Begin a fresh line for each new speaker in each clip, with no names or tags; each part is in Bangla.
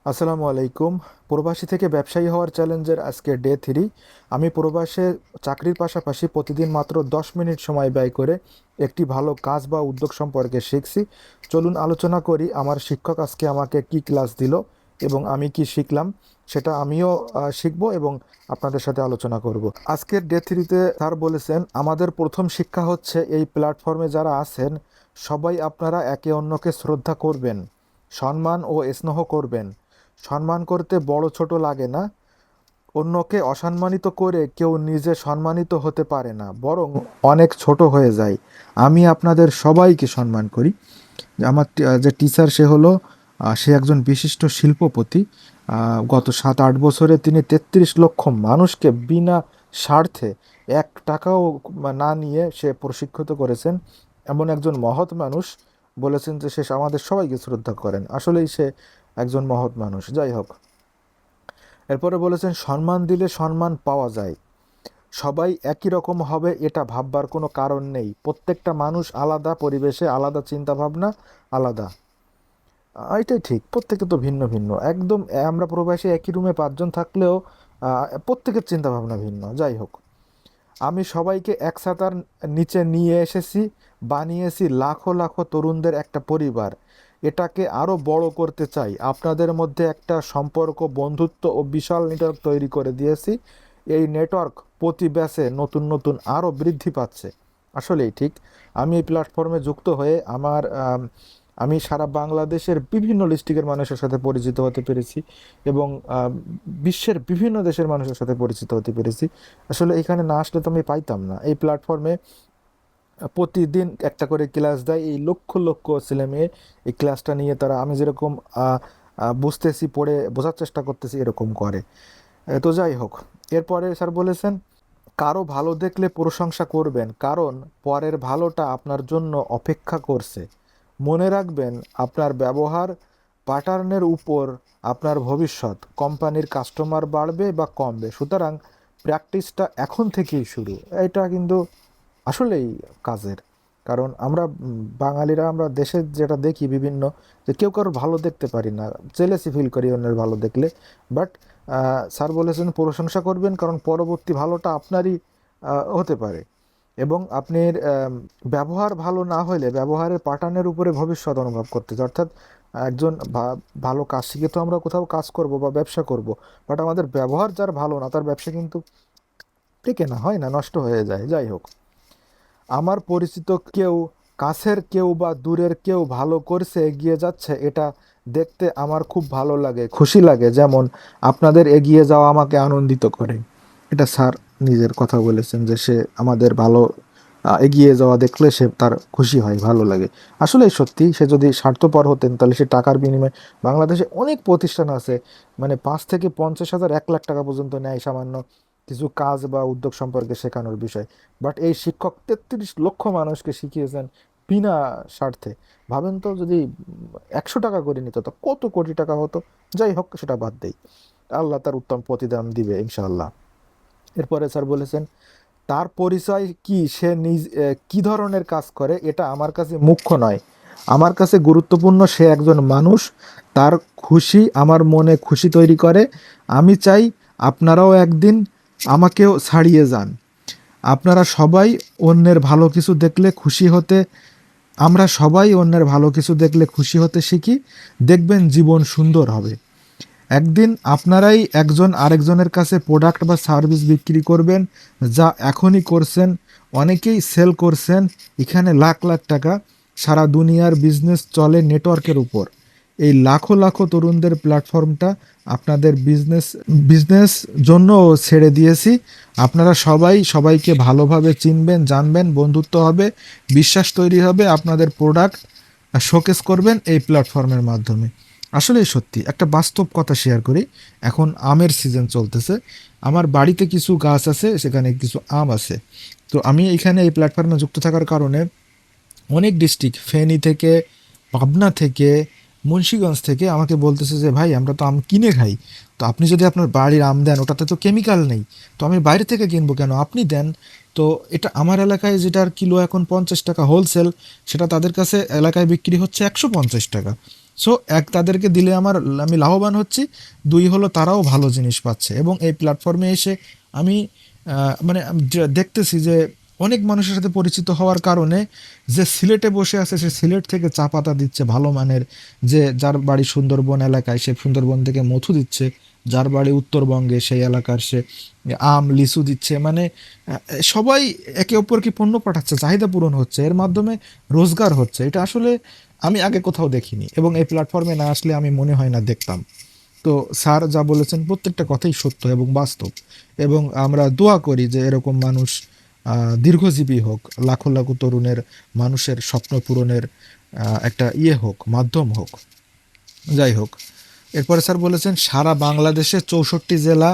আসসালামু আলাইকুম। প্রবাসী থেকে ব্যবসায়ী হওয়ার চ্যালেঞ্জের আজকে ডে 3। আমি প্রবাসে চাকরির পাশাপাশি প্রতিদিন মাত্র 10 মিনিট সময় ব্যয় করে একটি ভালো কাজ বা উদ্যোগ সম্পর্কে শিখছি। চলুন আলোচনা করি আমার শিক্ষক আজকে আমাকে কি ক্লাস দিল এবং আমি কি শিখলাম, সেটা আমিও শিখবো এবং আপনাদের সাথে আলোচনা করব। আজকের ডে 3-তে স্যার বলেছেন আমাদের প্রথম শিক্ষা হচ্ছে এই প্ল্যাটফর্মে যারা আছেন সবাই আপনারা একে অন্যকে শ্রদ্ধা করবেন, সম্মান ও স্নেহ করবেন। সম্মান করতে বড় ছোট লাগে না। অন্যকে অসম্মানিত করে কেউ নিজে সম্মানিত হতে পারে না, বরং অনেক ছোট হয়ে যায়। আমি আপনাদের সবাইকে সম্মান করি। আমার যে টিচার সে হলো সে একজন বিশিষ্ট শিল্পপতি। গত 7-8 বছরে তিনি 33 লক্ষ মানুষকে বিনা স্বার্থে 1 টাকাও না নিয়ে সে প্রশিক্ষিত করেছেন। এমন একজন মহৎ মানুষ বলেছেন যে সে আমাদের সবাইকে শ্রদ্ধা করেন। আসলেই সে একজন মহৎ মানুষ। যাই হোক, এরপরে বলেছেন সম্মান দিলে সম্মান পাওয়া যায়। সবাই একই রকম হবে এটা ভাববার কোনো কারণ নেই। প্রত্যেকটা মানুষ আলাদা, পরিবেশে আলাদা, চিন্তা ভাবনা আলাদা। এটাই ঠিক, প্রত্যেকে তো ভিন্ন ভিন্ন একদম। আমরা প্রবাসী একই রুমে 5 জন থাকলেও প্রত্যেকের চিন্তা ভাবনা ভিন্ন। যাই হোক, আমি সবাইকে এক ছাতার নিচে নিয়ে এসেছি, বানিয়েছি লাখো লাখো তরুণদের একটা পরিবার। এটাকে আরো বড় করতে চাই। আপনাদের মধ্যে একটা সম্পর্ক, বন্ধুত্ব ও বিশাল নেটওয়ার্ক তৈরি করে দিয়েছি। এই নেটওয়ার্ক প্রতি ব্যাচে নতুন নতুন আরো বৃদ্ধি পাচ্ছে। আসলেই ঠিক। আমি এই প্ল্যাটফর্মে যুক্ত হয়ে আমি সারা বাংলাদেশের বিভিন্ন ডিস্ট্রিক্টের মানুষের সাথে পরিচিত হতে পেরেছি এবং বিশ্বের বিভিন্ন দেশের মানুষের সাথে পরিচিত হতে পেরেছি। আসলে এখানে না আসলে তো আমি পাইতাম না। এই প্ল্যাটফর্মে প্রতিদিন একটা করে ক্লাস দেয়, এই লক্ষ লক্ষ ছেলে মেয়ে এই ক্লাসটা নিয়ে তারা আমি যেরকম বুঝতেছি, পড়ে বোঝার চেষ্টা করতেছি, এরকম করে। তো যাই হোক, এরপরে স্যার বলেছেন কারো ভালো দেখলে প্রশংসা করবেন, কারণ পরের ভালোটা আপনার জন্য অপেক্ষা করছে। মনে রাখবেন আপনার ব্যবহার প্যাটার্নের উপর আপনার ভবিষ্যৎ। কোম্পানির কাস্টমার বাড়বে বা কমবে, সুতরাং প্র্যাকটিসটা এখন থেকেই শুরু। এটা কিন্তু আসলেই কাজের। কারণ আমরা বাঙালিরা আমরা দেশে যেটা দেখি বিভিন্ন, যে কেউ কারোর ভালো দেখতে পারি না, জেলেসি ফিল করি অন্যের ভালো দেখলে। বাট স্যার বলেছেন প্রশংসা করবেন, কারণ পরবর্তী ভালোটা আপনারই হতে পারে। এবং আপনার ব্যবহার ভালো না হলে ব্যবহারের প্যাটার্নের উপরে ভবিষ্যৎ অনুভব করতেছে। অর্থাৎ একজন ভালো কাজ শিখে তো আমরা কোথাও কাজ করব বা ব্যবসা করব, বাট আমাদের ব্যবহার যার ভালো না তার ব্যবসা কিন্তু টিকে না, হয় না, নষ্ট হয়ে যায়। যাই হোক, আমার পরিচিত কেউ, কাছের কেউ বা দূরের কেউ ভালো করছে, এগিয়ে যাচ্ছে, এটা দেখতে আমার খুব ভালো লাগে, খুশি লাগে। যেমন আপনাদের এগিয়ে যাওয়া আমাকে আনন্দিত করে। এটা স্যার নিজের কথা বলেছেন যে সে আমাদের ভালো এগিয়ে যাওয়া দেখলে সে তার খুশি হয়, ভালো লাগে। আসলেই সত্যি, সে যদি স্বার্থপর হতেন তাহলে সে টাকার বিনিময়ে, বাংলাদেশে অনেক প্রতিষ্ঠান আছে মানে 5 থেকে 50 হাজার 1 লাখ টাকা পর্যন্ত নেয় সামান্য কিছু কাজ বা উদ্যোগ সম্পর্কে শেখানোর বিষয়। বাট এই শিক্ষক 33 লক্ষ মানুষকে শিখিয়েছেন বিনা স্বার্থে। ভাবেন তো, যদি 100 টাকা করে নিত তো কত কোটি টাকা হতো। যাই হোক, সেটা বাদ দেই, আল্লাহ তার উত্তম প্রতিদান দিবে ইনশাআল্লাহ। এরপরে স্যার বলেছেন তার পরিচয় কি, সে কি ধরনের কাজ করে এটা আমার কাছে মুখ্য নয়। আমার কাছে গুরুত্বপূর্ণ সে একজন মানুষ, তার খুশি আমার মনে খুশি তৈরি করে। আমি চাই আপনারাও একদিন আমাকেও ছাড়িয়ে যান। আপনারা সবাই অন্যের ভালো কিছু দেখলে খুশি হতে, আমরা সবাই অন্যের ভালো কিছু দেখলে খুশি হতে শিখি। দেখবেন জীবন সুন্দর হবে। একদিন আপনারাই একজন আরেকজনের কাছে প্রোডাক্ট বা সার্ভিস বিক্রি করবেন, যা এখনই করছেন। অনেকেই সেল করছেন এখানে লাখ লাখ টাকা। সারা দুনিয়ার বিজনেস চলে নেটওয়ার্কের উপর। এই লাখো লাখো তরুণদের প্ল্যাটফর্মটা আপনাদের বিজনেস বিজনেস জন্য ছেড়ে দিয়েছি। আপনারা সবাই সবাইকে ভালোভাবে চিনবেন, জানবেন, বন্ধুত্ব হবে, বিশ্বাস তৈরি হবে, আপনাদের প্রোডাক্ট শোকেস করবেন এই প্ল্যাটফর্মের মাধ্যমে। আসলেই সত্যি একটা বাস্তব কথা শেয়ার করি। এখন আমের সিজন চলতেছে। আমার বাড়িতে কিছু গাছ আছে, সেখানে কিছু আম আছে। তো আমি এখানে এই প্ল্যাটফর্মে যুক্ত থাকার কারণে অনেক ডিস্ট্রিক্ট, ফেনী থেকে, পাবনা থেকে, মুন্সিগঞ্জ থেকে আমাকে বলতেছে যে ভাই আমরা তো আম কিনে খাই, তো আপনি যদি আপনার বাড়ির আম দেন ওটাতে তো কেমিক্যাল নেই, তো আমি বাইরে থেকে কিনবো কেন, আপনি দেন। তো এটা আমার এলাকায় যেটার কিলো এখন 50 টাকা হোলসেল, সেটা তাদের কাছে এলাকায় বিক্রি হচ্ছে 150 টাকা। সো এক, তাদেরকে দিলে আমি লাভবান হচ্ছি, দুই হলো তারাও ভালো জিনিস পাচ্ছে। এবং এই প্ল্যাটফর্মে এসে আমি মানে আমি দেখতেছি যে অনেক মানুষের সাথে পরিচিত হওয়ার কারণে যে সিলেটে বসে আছে সে সিলেট থেকে চা পাতা দিচ্ছে ভালো মানের, যে যার বাড়ি সুন্দরবন এলাকায় সে সুন্দরবন থেকে মধু দিচ্ছে, যার বাড়ি উত্তরবঙ্গে সেই এলাকার সে আম লিচু দিচ্ছে। মানে সবাই একে অপরকে পণ্য পাঠাচ্ছে, চাহিদা পূরণ হচ্ছে, এর মাধ্যমে রোজগার হচ্ছে। এটা আসলে আমি আগে কোথাও দেখিনি, এবং এই প্ল্যাটফর্মে না আসলে আমি মনে হয় না দেখতাম। তো স্যার যা বলেছেন প্রত্যেকটা কথাই সত্য এবং বাস্তব, এবং আমরা দোয়া করি যে এরকম মানুষ দীর্ঘজীবী হোক, লাখো লাখো তরুণের মানুষের স্বপ্ন পূরণের একটা হোক, মাধ্যম হোক। যাই হোক, এরপরে স্যার বলেছেন সারা বাংলাদেশে 64 জেলা,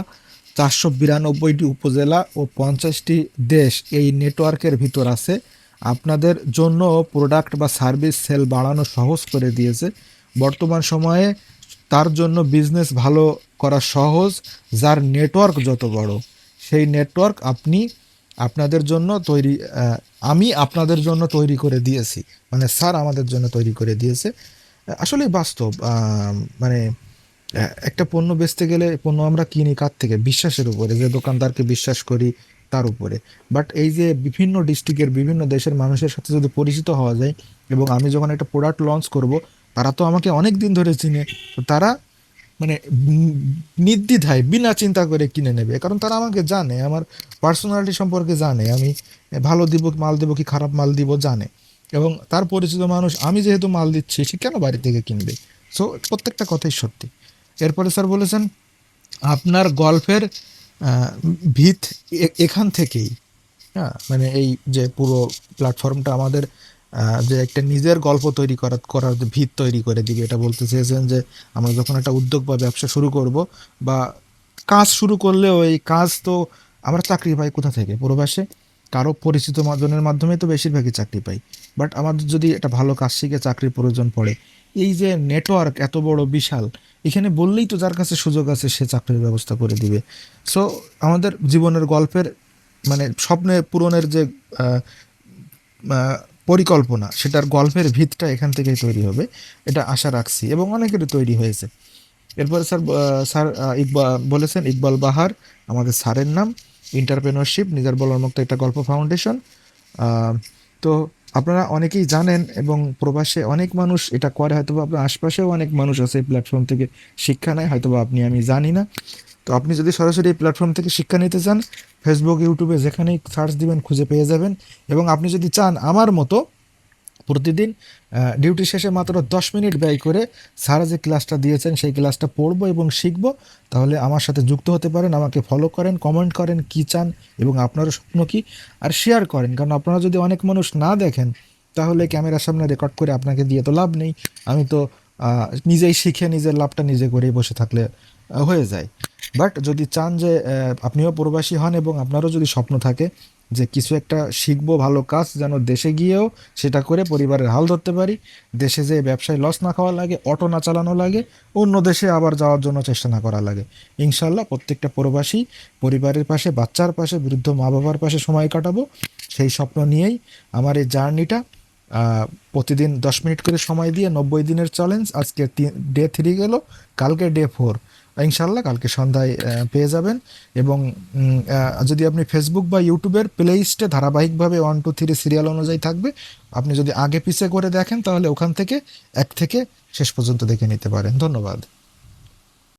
492টি উপজেলা ও 50টি দেশ এই নেটওয়ার্কের ভিতর আছে। আপনাদের জন্য প্রোডাক্ট বা সার্ভিস সেল বাড়ানো সহজ করে দিয়েছে। বর্তমান সময়ে তার জন্য বিজনেস ভালো করা সহজ। যার নেটওয়ার্ক যত বড়, সেই নেটওয়ার্ক আপনাদের জন্য তৈরি, আমি আপনাদের জন্য তৈরি করে দিয়েছি। মানে স্যার আমাদের জন্য তৈরি করে দিয়েছে। আসলেই বাস্তব। মানে একটা পণ্য বেচতে গেলে পণ্য আমরা কিনি কার থেকে? বিশ্বাসের উপরে, যে দোকানদারকে বিশ্বাস করি তার উপরে। বাট এই যে বিভিন্ন ডিস্ট্রিক্টের বিভিন্ন দেশের মানুষের সাথে যদি পরিচিত হওয়া যায়, এবং আমি যখন একটা প্রোডাক্ট লঞ্চ করব, তারা তো আমাকে অনেক দিন ধরে চিনে, তো তারা মানে নির্দ্বিধায় বিনা চিন্তা করে কিনে নেবে, কারণ তারা আমাকে জানে, আমার পার্সোনালিটি সম্পর্কে জানে, আমি ভালো দিব মাল দেবো কি খারাপ মাল দিব জানে। এবং তার পরিচিত মানুষ, আমি যেহেতু মাল দিচ্ছি, সে কেন বাড়ি থেকে কিনবে? সো প্রত্যেকটা কথাই সত্যি। এরপরে স্যার বলেছেন আপনার গল্পের ভিত এখান থেকেই। হ্যাঁ, মানে এই যে পুরো প্ল্যাটফর্মটা আমাদের যে একটা নিজের গল্প তৈরি করার যে ভিত তৈরি করে দিবে, এটা বলতে চেয়েছেন যে আমরা যখন একটা উদ্যোগ বা ব্যবসা শুরু করব বা কাজ শুরু করলেও, এই কাজ তো আমরা চাকরি পাই কোথা থেকে? প্রবাসে কারো পরিচিত জনের মাধ্যমে তো বেশিরভাগই চাকরি পাই। বাট আমাদের যদি একটা ভালো কাজ শিখে চাকরির প্রয়োজন পড়ে, এই যে নেটওয়ার্ক এত বড় বিশাল, এখানে বললেই তো যার কাছে সুযোগ আছে সে চাকরির ব্যবস্থা করে দিবে। সো আমাদের জীবনের গল্পের মানে স্বপ্নে পূরণের যে আহ, আহ, পরিকল্পনা, সেটার গল্পের ভিতটা এখান থেকেই তৈরি হবে, এটা আশা রাখছি, এবং অনেকেরই তৈরি হয়েছে। এরপরে স্যার ইকবাল বলেছেন, ইকবাল বাহার আমাদের স্যারের নাম। এন্টারপ্রেনারশিপ নিজের বলার মতো একটা গল্প ফাউন্ডেশন। তো আপনারা অনেকেই জানেন, এবং প্রবাসে অনেক মানুষ এটা করে, হয়তো বা আপনার আশপাশেও অনেক মানুষ আছে এই প্ল্যাটফর্ম থেকে শিক্ষা নেয়, হয়তো বা আমি জানি না। তো আপনি যদি সরাসরি এই প্ল্যাটফর্ম থেকে শিক্ষা নিতে চান, ফেসবুক ইউটিউবে যেখানেই সার্চ দিবেন খুঁজে পেয়ে যাবেন। এবং আপনি যদি চান আমার মতো প্রতিদিন ডিউটি শেষে মাত্র 10 মিনিট ব্যয় করে স্যার যে ক্লাসটা দিয়েছেন সেই ক্লাসটা পড়বো এবং শিখবো, তাহলে আমার সাথে যুক্ত হতে পারেন। আমাকে ফলো করেন, কমেন্ট করেন কী চান এবং আপনারও স্বপ্ন কী, আর শেয়ার করেন। কারণ আপনারা যদি অনেক মানুষ না দেখেন, তাহলে ক্যামেরার সামনে রেকর্ড করে আপনাকে দিয়ে তো লাভ নেই। আমি তো নিজেই শিখে নিজের লাভটা নিজে করেই বসে থাকলে হয়ে যায়। বাট যদি চান যে আপনিও প্রবাসী হন এবং আপনারও যদি স্বপ্ন থাকে যে কিছু একটা শিখবো, ভালো কাজ, যেন দেশে গিয়েও সেটা করে পরিবারের হাল ধরতে পারি, দেশে যে ব্যবসায় লস না খাওয়া লাগে, অটো না চালানো লাগে, অন্য দেশে আবার যাওয়ার জন্য চেষ্টা না করা লাগে, ইনশাল্লাহ প্রত্যেকটা প্রবাসী পরিবারের পাশে, বাচ্চার পাশে, বৃদ্ধ মা বাবার পাশে সময় কাটাবো, সেই স্বপ্ন নিয়েই আমার এই জার্নিটা। প্রতিদিন 10 মিনিট করে সময় দিয়ে 90 দিনের চ্যালেঞ্জ, আজকে ডে 3 গেল, কালকে ডে 4। ইনশাল্লাহ কালকে সন্ধ্যায় পেয়ে যাবেন। এবং যদি আপনি ফেসবুক বা ইউটিউবের প্লে লিস্টে ধারাবাহিকভাবে 1 2 3 সিরিয়াল অনুযায়ী থাকবে, আপনি যদি আগে পিছে করে দেখেন তাহলে ওখান থেকে এক থেকে শেষ পর্যন্ত দেখে নিতে পারেন। ধন্যবাদ।